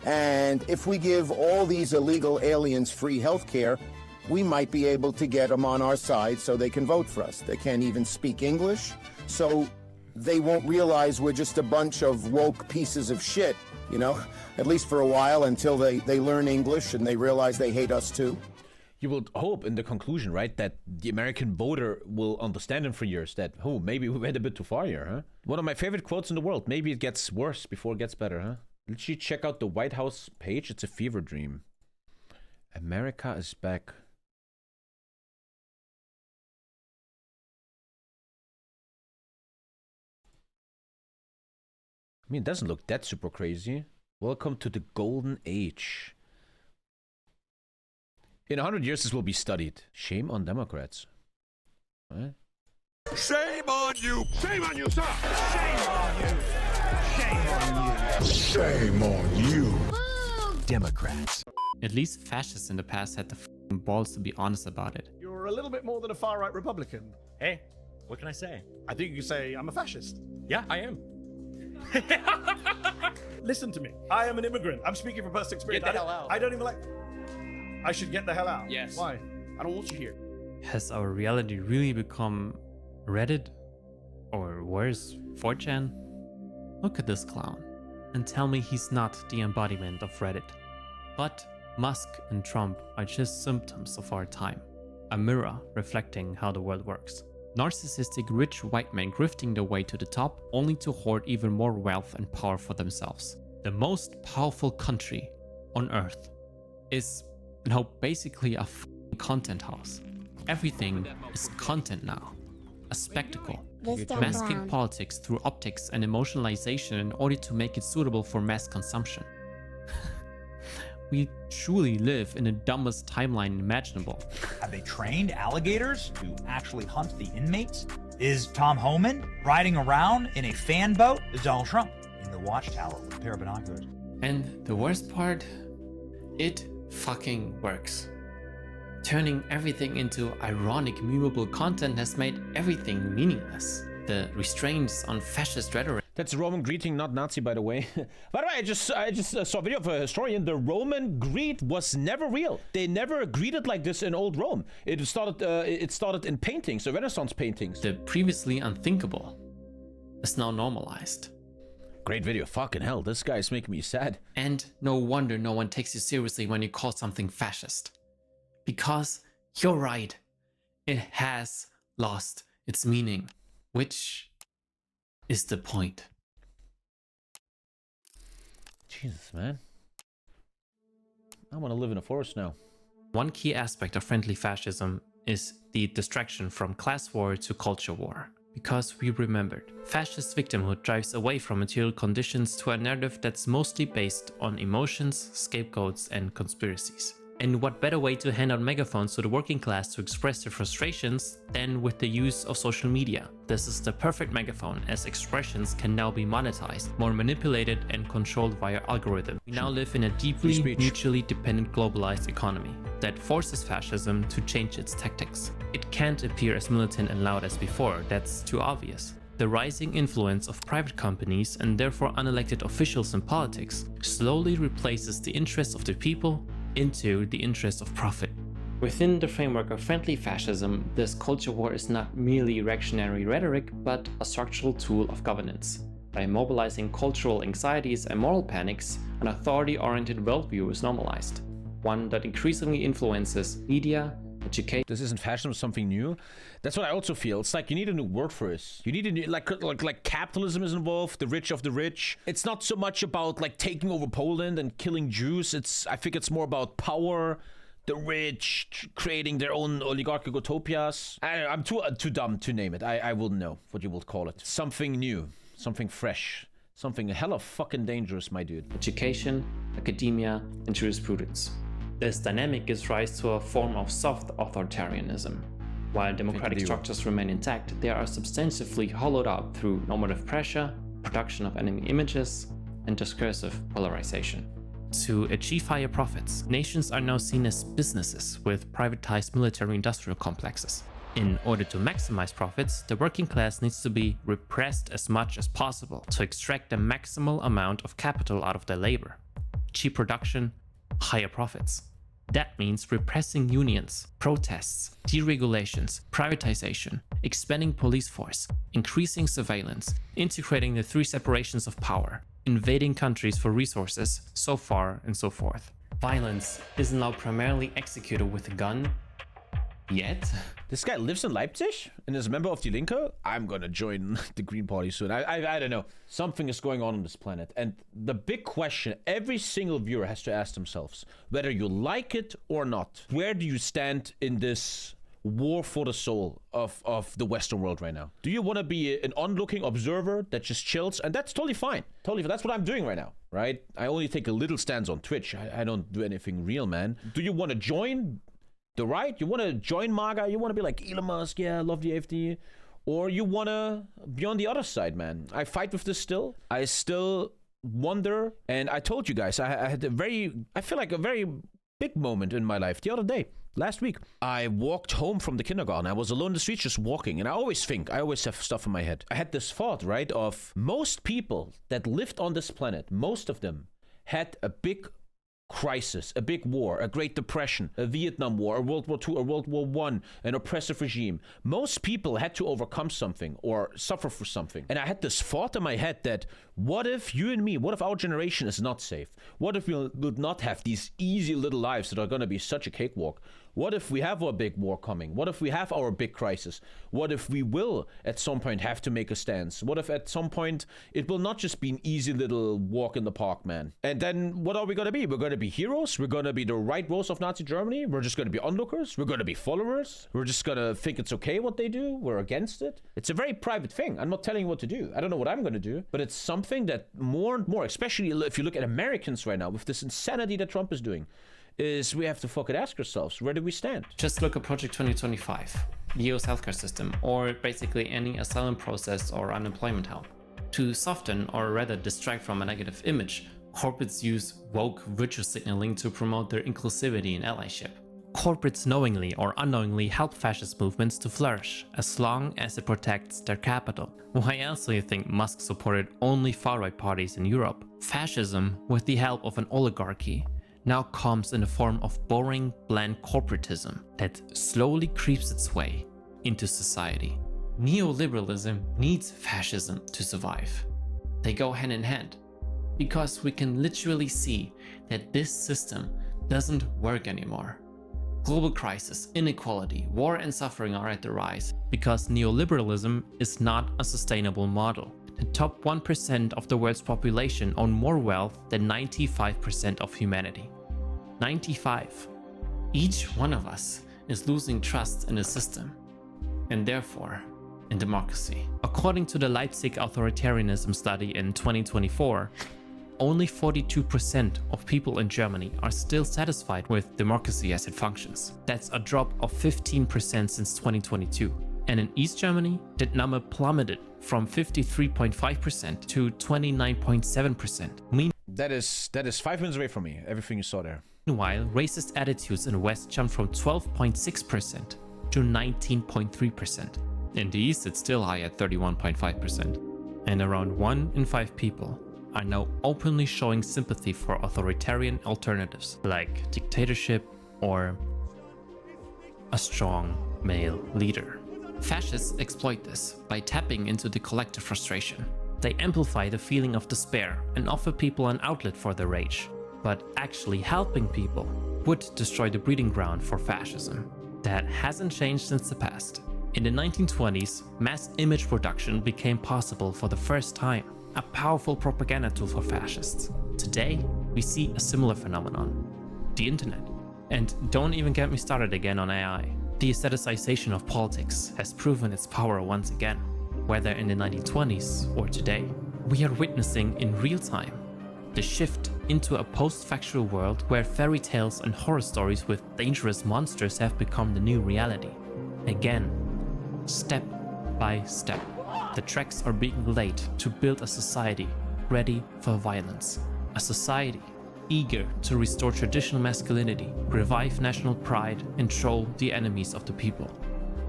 Speaker 6: And if we give all these illegal aliens free health care, we might be able to get them on our side so they can vote for us. They can't even speak English, so they won't realize we're just a bunch of woke pieces of shit, you know, at least for a while until they learn English and they realize they hate us too.
Speaker 1: You will hope in the conclusion, right, that the American voter will understand in 3 years that, oh, maybe we went a bit too far here, huh? One of my favorite quotes in the world. Maybe it gets worse before it gets better, huh? Let's check out the White House page. It's a fever dream. America is back. I mean, it doesn't look that super crazy. Welcome to the golden age. In 100 years, this will be studied. Shame on Democrats. What?
Speaker 11: Shame on you! Shame on you, sir!
Speaker 22: Shame on you! Shame on you!
Speaker 11: Shame on you!
Speaker 2: Democrats. At least fascists in the past had the f***ing balls to be honest about it.
Speaker 7: You're a little bit more than a far-right Republican.
Speaker 8: Hey, what can I say?
Speaker 7: I think you could say I'm a fascist.
Speaker 8: Yeah, I am.
Speaker 7: Listen to me. I am an immigrant. I'm speaking from personal experience.
Speaker 8: Get the hell out.
Speaker 7: I don't even like... I should get the hell out.
Speaker 8: Yes.
Speaker 7: Why?
Speaker 8: I don't want you here.
Speaker 2: Has our reality really become Reddit? Or worse, 4chan? Look at this clown and tell me he's not the embodiment of Reddit. But Musk and Trump are just symptoms of our time. A mirror reflecting how the world works. Narcissistic rich white men grifting their way to the top only to hoard even more wealth and power for themselves. The most powerful country on earth is now basically a content house. Everything is content now. A spectacle. Masking politics through optics and emotionalization in order to make it suitable for mass consumption. We truly live in the dumbest timeline imaginable.
Speaker 26: Have they trained alligators to actually hunt the inmates? Is Tom Homan riding around in a fan boat? Is Donald Trump in the watchtower with a pair of binoculars?
Speaker 2: And the worst part, it fucking works. Turning everything into ironic, memeable content has made everything meaningless. The restraints on fascist rhetoric.
Speaker 1: That's Roman greeting, not Nazi, by the way. By the way, I just saw a video of a historian. The Roman greet was never real. They never greeted like this in old Rome. It started in paintings, the Renaissance paintings.
Speaker 2: The previously unthinkable is now normalized.
Speaker 1: Great video. Fucking hell, this guy is making me sad.
Speaker 2: And no wonder no one takes you seriously when you call something fascist. Because you're right, it has lost its meaning, which is the point.
Speaker 1: Jesus, man. I want to live in a forest now.
Speaker 2: One key aspect of friendly fascism is the distraction from class war to culture war. Because we remembered, fascist victimhood drives away from material conditions to a narrative that's mostly based on emotions, scapegoats, and conspiracies. And what better way to hand out megaphones to the working class to express their frustrations than with the use of social media? This is the perfect megaphone, as expressions can now be monetized, more manipulated and controlled via algorithm. We now live in a deeply mutually dependent globalized economy that forces fascism to change its tactics. It can't appear as militant and loud as before, that's too obvious. The rising influence of private companies and therefore unelected officials in politics slowly replaces the interests of the people into the interest of profit. Within the framework of friendly fascism, this culture war is not merely reactionary rhetoric, but a structural tool of governance. By mobilizing cultural anxieties and moral panics, an authority-oriented worldview is normalized, one that increasingly influences media, education.
Speaker 1: This isn't fascism, something new. That's what I also feel. It's like you need a new word for this. You need a new, like capitalism is involved, the rich of the rich. It's not so much about like taking over Poland and killing Jews. I think it's more about power, the rich creating their own oligarchic utopias. I'm too dumb to name it. I wouldn't know what you would call it. Something new, something fresh, something hella fucking dangerous, my dude.
Speaker 2: Education, academia, and jurisprudence. This dynamic gives rise to a form of soft authoritarianism. While democratic structures remain intact, they are substantively hollowed out through normative pressure, production of enemy images, and discursive polarization. To achieve higher profits, nations are now seen as businesses with privatized military-industrial complexes. In order to maximize profits, the working class needs to be repressed as much as possible to extract the maximal amount of capital out of their labor. Cheap production, higher profits. That means repressing unions, protests, deregulations, privatization, expanding police force, increasing surveillance, integrating the three separations of power, invading countries for resources, so far and so forth. Violence is now primarily executed with a gun. Yet?
Speaker 1: This guy lives in Leipzig and is a member of Die Linke? I'm gonna join the Green Party soon. I don't know. Something is going on this planet. And the big question every single viewer has to ask themselves, whether you like it or not, where do you stand in this war for the soul of the Western world right now? Do you want to be an onlooking observer that just chills? And that's totally fine. Totally fine. That's what I'm doing right now, right? I only take a little stance on Twitch. I don't do anything real, man. Do you want to join the right? You want to join MAGA? You want to be like Elon Musk? Yeah, I love the AfD. Or you want to be on the other side, man? I fight with this still. I still wonder. And I told you guys, I had I feel like a very big moment in my life the other day. Last week, I walked home from the kindergarten. I was alone in the streets just walking. And I always have stuff in my head. I had this thought, right, of most people that lived on this planet, most of them had a big crisis, a big war, a Great Depression, a Vietnam War, a World War II, a World War I, an oppressive regime. Most people had to overcome something or suffer for something. And I had this thought in my head that what if you and me, what if our generation is not safe? What if we would not have these easy little lives that are going to be such a cakewalk? What if we have our big war coming? What if we have our big crisis? What if we will at some point have to make a stance? What if at some point it will not just be an easy little walk in the park, man? And then what are we going to be? We're going to be heroes? We're going to be the right rose of Nazi Germany? We're just going to be onlookers? We're going to be followers? We're just going to think it's okay what they do? We're against it? It's a very private thing. I'm not telling you what to do. I don't know what I'm going to do, but it's something that more and more, especially if you look at Americans right now with this insanity that Trump is doing, is we have to fucking ask ourselves, where do we stand?
Speaker 2: Just look at Project 2025, the US healthcare system, or basically any asylum process or unemployment help. To soften or rather distract from a negative image, corporates use woke virtue signaling to promote their inclusivity and allyship. Corporates knowingly or unknowingly help fascist movements to flourish, as long as it protects their capital. Why else do you think Musk supported only far-right parties in Europe? Fascism, with the help of an oligarchy, now comes in the form of boring, bland corporatism that slowly creeps its way into society. Neoliberalism needs fascism to survive. They go hand in hand, because we can literally see that this system doesn't work anymore. Global crisis, inequality, war and suffering are at the rise because neoliberalism is not a sustainable model. The top 1% of the world's population own more wealth than 95% of humanity. 95. Each one of us is losing trust in the system, and therefore in democracy. According to the Leipzig authoritarianism study in 2024, only 42% of people in Germany are still satisfied with democracy as it functions. That's a drop of 15% since 2022. And in East Germany, that number plummeted from 53.5% to 29.7%.
Speaker 1: That is 5 minutes away from me, everything you saw there.
Speaker 2: Meanwhile, racist attitudes in the West jumped from 12.6% to 19.3%. In the East, it's still high at 31.5%. And around 1 in 5 people are now openly showing sympathy for authoritarian alternatives like dictatorship or a strong male leader. Fascists exploit this by tapping into the collective frustration. They amplify the feeling of despair and offer people an outlet for their rage. But actually helping people would destroy the breeding ground for fascism. That hasn't changed since the past. In the 1920s, mass image production became possible for the first time, a powerful propaganda tool for fascists. Today, we see a similar phenomenon, the internet. And don't even get me started again on AI. The aestheticization of politics has proven its power once again, whether in the 1920s or today. We are witnessing in real time the shift into a post-factual world where fairy tales and horror stories with dangerous monsters have become the new reality. Again, step by step, the tracks are being laid to build a society ready for violence. A society eager to restore traditional masculinity, revive national pride, and troll the enemies of the people.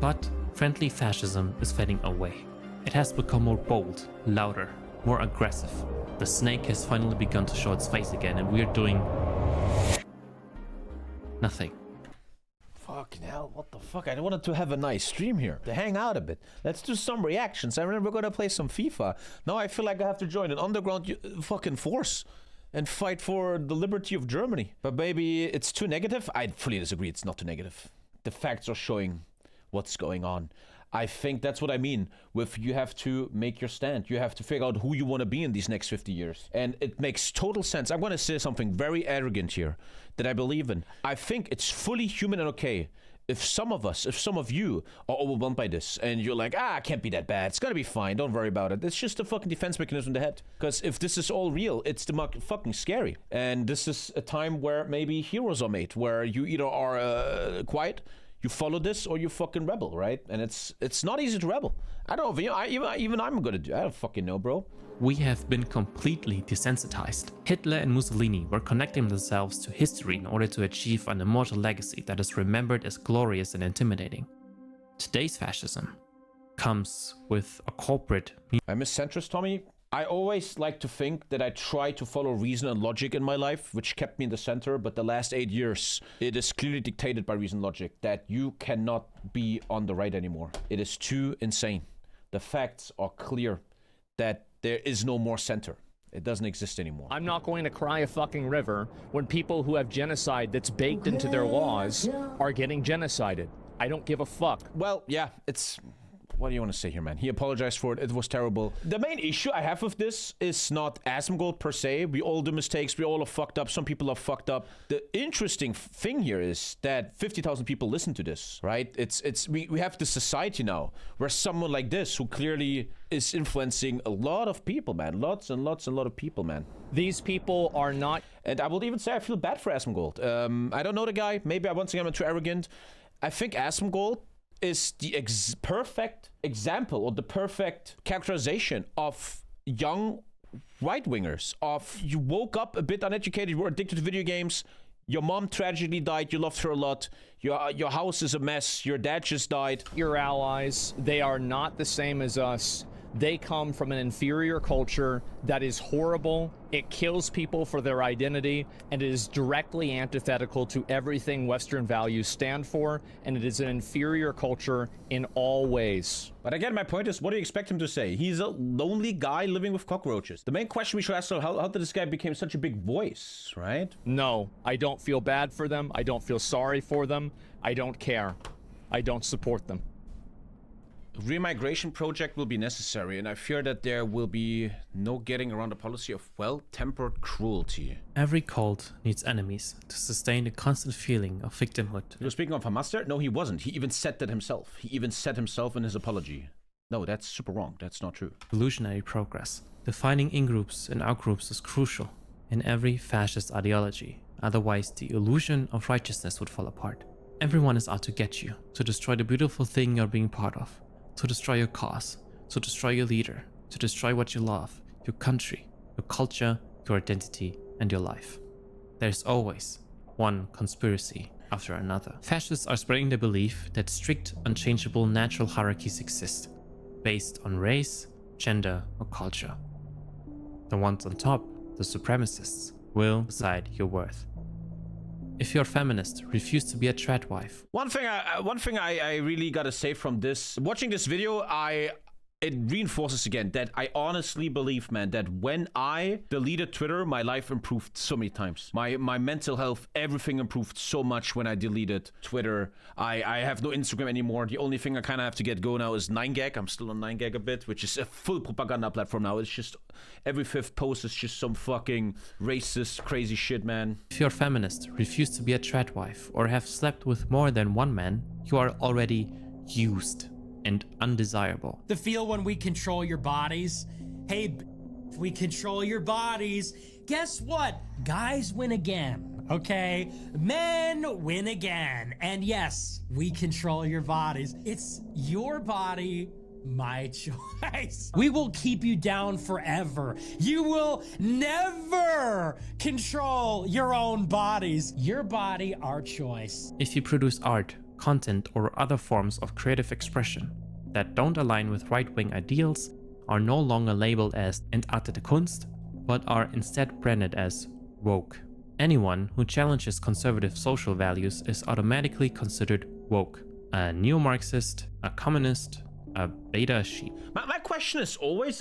Speaker 2: But friendly fascism is fading away. It has become more bold, louder, more aggressive. The snake has finally begun to show its face again, and we're doing nothing.
Speaker 1: Fucking hell, what the fuck? I wanted to have a nice stream here, to hang out a bit. Let's do some reactions. I remember we're gonna play some FIFA. Now I feel like I have to join an underground fucking force and fight for the liberty of Germany. But maybe it's too negative? I fully disagree, it's not too negative. The facts are showing what's going on. I think that's what I mean with you have to make your stand. You have to figure out who you want to be in these next 50 years. And it makes total sense. I'm going to say something very arrogant here that I believe in. I think it's fully human and okay if some of us, if some of you are overwhelmed by this and you're like, it can't be that bad. It's going to be fine. Don't worry about it. It's just a fucking defense mechanism in the head. Because if this is all real, it's fucking scary. And this is a time where maybe heroes are made, where you either are quiet, you follow this, or you fucking rebel, right? And it's not easy to rebel. I don't know, even I'm gonna do. I don't fucking know, bro.
Speaker 2: We have been completely desensitized. Hitler and Mussolini were connecting themselves to history in order to achieve an immortal legacy that is remembered as glorious and intimidating. Today's fascism comes with a corporate...
Speaker 1: I'm a centrist, Tommy. I always like to think that I try to follow reason and logic in my life, which kept me in the center, but the last 8 years, it is clearly dictated by reason and logic that you cannot be on the right anymore. It is too insane. The facts are clear that there is no more center. It doesn't exist anymore.
Speaker 20: I'm not going to cry a fucking river when people who have genocide that's baked into their laws are getting genocided. I don't give a fuck.
Speaker 1: Well, yeah, it's... What do you want to say here, man? He apologized for it. It was terrible. The main issue I have with this is not Asmongold per se. We all do mistakes. We all are fucked up. Some people are fucked up. The interesting thing here is that 50,000 people listen to this, right? We have this society now where someone like this who clearly is influencing a lot of people, man. Lots and lots and lot of people, man.
Speaker 20: These people are not...
Speaker 1: And I will even say I feel bad for Asmongold. I don't know the guy. Maybe once again I'm too arrogant. I think Asmongold is the perfect example or the perfect characterization of young right-wingers. Of you woke up a bit uneducated, you were addicted to video games, your mom tragically died, you loved her a lot, your house is a mess, your dad just died.
Speaker 20: Your allies, they are not the same as us. They come from an inferior culture that is horrible. It kills people for their identity, and it is directly antithetical to everything Western values stand for, and it is an inferior culture in all ways.
Speaker 1: But again, my point is, what do you expect him to say? He's a lonely guy living with cockroaches. The main question we should ask is, how did this guy become such a big voice, right?
Speaker 20: No, I don't feel bad for them. I don't feel sorry for them. I don't care. I don't support them.
Speaker 1: Remigration project will be necessary, and I fear that there will be no getting around the policy of well-tempered cruelty.
Speaker 2: Every cult needs enemies to sustain the constant feeling of victimhood.
Speaker 1: You're speaking of Hamas there? No, he wasn't. He even said that himself. He even said himself in his apology. No, that's super wrong. That's not true.
Speaker 2: Evolutionary progress. Defining in-groups and out-groups is crucial. in every fascist ideology. Otherwise, the illusion of righteousness would fall apart. Everyone is out to get you, to destroy the beautiful thing you're being part of, to destroy your cause, to destroy your leader, to destroy what you love, your country, your culture, your identity, and your life. There's always one conspiracy after another. Fascists are spreading the belief that strict, unchangeable natural hierarchies exist, based on race, gender, or culture. The ones on top, the supremacists, will decide your worth. If you're a feminist, refuse to be a tradwife.
Speaker 1: One thing I really gotta say from this, watching this video, it reinforces again that I honestly believe, man, that when I deleted Twitter, my life improved so many times. My mental health, everything improved so much when I deleted Twitter. I have no Instagram anymore. The only thing I kind of have to get go now is 9gag. I'm still on 9gag a bit, which is a full propaganda platform now. It's just every 5th post is just some fucking racist, crazy shit, man.
Speaker 2: If you're a feminist, refuse to be a tradwife, or have slept with more than one man, you are already used and undesirable.
Speaker 9: The feel when we control your bodies. Hey, we control your bodies. Guess what? Guys win again, okay? Men win again. And yes, we control your bodies. It's your body, my choice. We will keep you down forever. You will never control your own bodies. Your body, our choice.
Speaker 2: If you produce art, content, or other forms of creative expression that don't align with right-wing ideals, are no longer labeled as entartete Kunst, but are instead branded as woke. Anyone who challenges conservative social values is automatically considered woke. A neo-Marxist, a communist, a beta sheep.
Speaker 1: My question is always,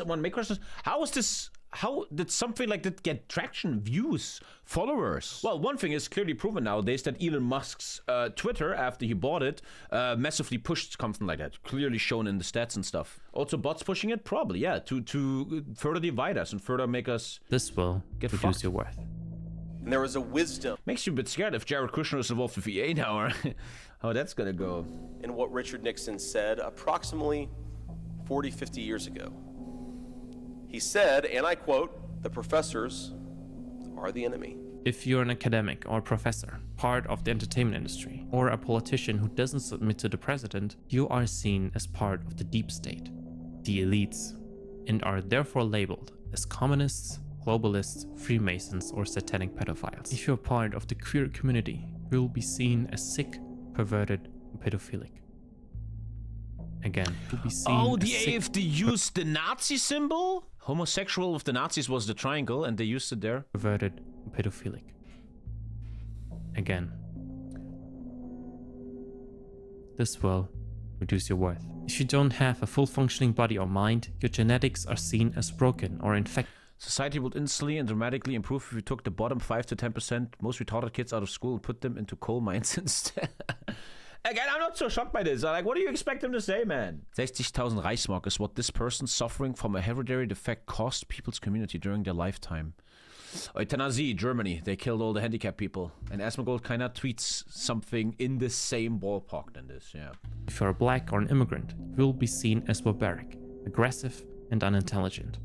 Speaker 1: how did something like that get traction, views, followers? Well, one thing is clearly proven nowadays that Elon Musk's Twitter, after he bought it, massively pushed something like that. Clearly shown in the stats and stuff. Also bots pushing it? Probably, yeah, to further divide us and further make us
Speaker 2: This will reduce your worth.
Speaker 10: And there was a wisdom.
Speaker 1: Makes you a bit scared if Jared Kushner is involved with EA now, or how that's gonna go.
Speaker 10: In what Richard Nixon said approximately 40, 50 years ago. He said, and I quote, "The professors are the enemy."
Speaker 2: If you're an academic or professor, part of the entertainment industry, or a politician who doesn't submit to the president, you are seen as part of the deep state, the elites, and are therefore labeled as communists, globalists, Freemasons, or satanic pedophiles. If you're part of the queer community, you'll be seen as sick, perverted, and pedophilic. Again, you'll be seen
Speaker 1: Oh,
Speaker 2: as
Speaker 1: the
Speaker 2: sick,
Speaker 1: AfD used the Nazi symbol? Homosexual with the Nazis was the triangle, and they used it there.
Speaker 2: perverted, and pedophilic. Again. This will reduce your worth. If you don't have a full functioning body or mind, your genetics are seen as broken or infected.
Speaker 1: Society would instantly and dramatically improve if we took the bottom 5 to 10% most retarded kids out of school and put them into coal mines instead. Again, I'm not so shocked by this. Like, what do you expect him to say, man? 60,000 Reichsmark is what this person suffering from a hereditary defect cost people's community during their lifetime. Euthanasie, Germany. They killed all the handicapped people. And Asmongold kinda tweets something in the same ballpark than this, yeah.
Speaker 2: If you're black or an immigrant, you will be seen as barbaric, aggressive, and unintelligent.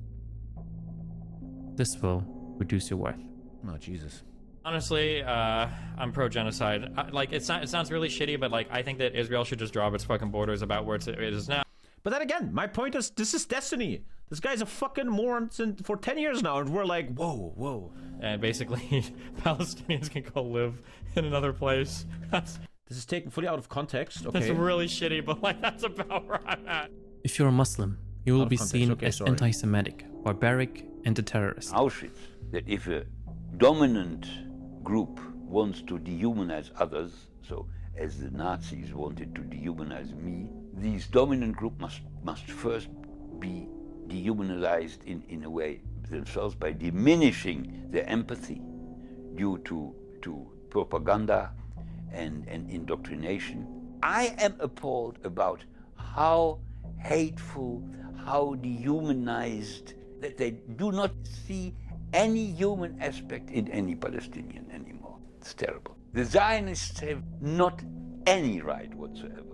Speaker 2: This will reduce your worth.
Speaker 1: Oh, Jesus.
Speaker 12: Honestly, I'm pro-genocide. It sounds really shitty, but like I think that Israel should just drop its fucking borders about where it is now.
Speaker 1: But then again, my point is, this is destiny. This guy's a fucking moron for 10 years now, and we're like, whoa, whoa.
Speaker 12: And basically, Palestinians can go live in another place.
Speaker 1: This is taken fully out of context. Okay.
Speaker 12: That's really shitty, but like that's about where I'm at.
Speaker 2: If you're a Muslim, you will be seen as anti-Semitic, barbaric, and a terrorist.
Speaker 13: Auschwitz, that if a dominant group wants to dehumanize others, so as the Nazis wanted to dehumanize me, these dominant group must first be dehumanized in a way themselves by diminishing their empathy due to propaganda and indoctrination. I am appalled about how hateful, how dehumanized, that they do not see any human aspect in any Palestinian anymore. It's terrible. The Zionists have not any right whatsoever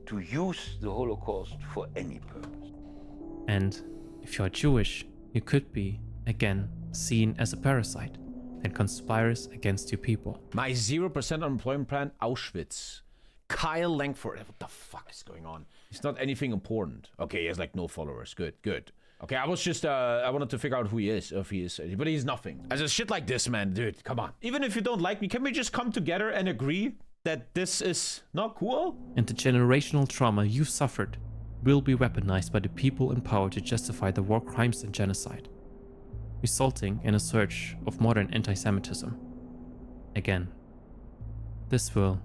Speaker 13: to use the Holocaust for any purpose.
Speaker 2: And if you're Jewish, you could be, again, seen as a parasite and conspires against your people.
Speaker 1: My 0% unemployment plan, Auschwitz. Kyle Langford. What the fuck is going on? He's not anything important. Okay, he has like no followers. Good, good. Okay, I was just, I wanted to figure out who he is, if he is, but he's nothing. As a shit like this, man, dude, come on. Even if you don't like me, can we just come together and agree that this is not cool?
Speaker 2: And the generational trauma you've suffered will be weaponized by the people in power to justify the war crimes and genocide, resulting in a surge of modern anti-Semitism. Again, this will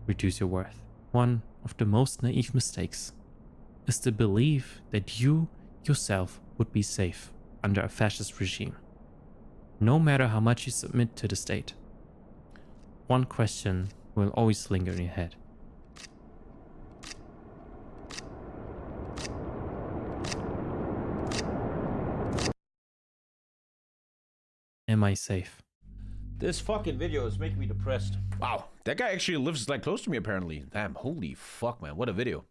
Speaker 2: reduce your worth. One of the most naive mistakes is the belief that you yourself would be safe under a fascist regime, no matter how much you submit to the state. One question will always linger in your head. Am I safe?
Speaker 1: This fucking video is making me depressed. Wow, that guy actually lives like close to me apparently. Damn, holy fuck, man, what a video.